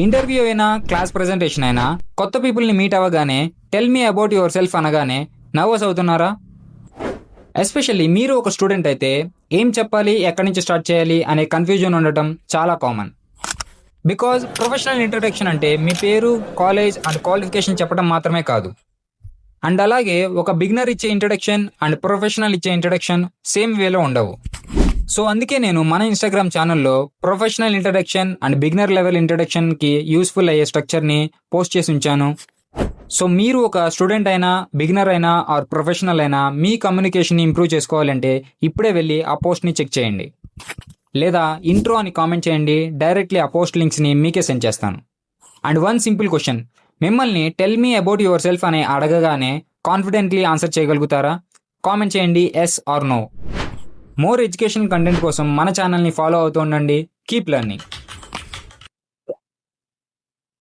Interview అయినా class presentation అయినా కొత్త పీపుల్ని మీట్ అవ్వగానే tell me about your self అనగానే నర్వస్ అవుతున్నారా? ఎస్పెషల్లీ మీరు ఒక స్టూడెంట్ అయితే ఏం చెప్పాలి, ఎక్కడి నుంచి స్టార్ట్ చేయాలి అనే కన్ఫ్యూజన్ ఉండటం చాలా కామన్. బికాజ్ ప్రొఫెషనల్ ఇంట్రడక్షన్ అంటే మీ పేరు, కాలేజ్ అండ్ క్వాలిఫికేషన్ చెప్పడం మాత్రమే కాదు. అండ్ అలాగే ఒక బిగినర్ ఇచ్చే ఇంట్రడక్షన్ అండ్ ప్రొఫెషనల్ ఇచ్చే ఇంట్రడక్షన్ సేమ్ వేలో ఉండవు. సో అందుకే నేను మన ఇన్స్టాగ్రామ్ ఛానల్లో professional introduction and beginner level ఇంట్రడక్షన్కి యూస్ఫుల్ అయ్యే స్ట్రక్చర్ని పోస్ట్ చేసి ఉంచాను. సో మీరు ఒక స్టూడెంట్ అయినా, బిగినర్ అయినా ఆర్ ప్రొఫెషనల్ అయినా మీ కమ్యూనికేషన్ని ఇంప్రూవ్ చేసుకోవాలంటే ఇప్పుడే వెళ్ళి ఆ పోస్ట్ని చెక్ చేయండి, లేదా ఇంట్రో అని కామెంట్ చేయండి. డైరెక్ట్లీ ఆ పోస్ట్ లింక్స్ని మీకే సెండ్ చేస్తాను. అండ్ వన్ సింపుల్ క్వశ్చన్, మిమ్మల్ని tell me about yourself అని అడగగానే కాన్ఫిడెంట్లీ ఆన్సర్ చేయగలుగుతారా? కామెంట్ చేయండి yes or no. More education content కోసం మన ఛానల్ని ఫాలో అవుతూ ఉండండి. Keep learning.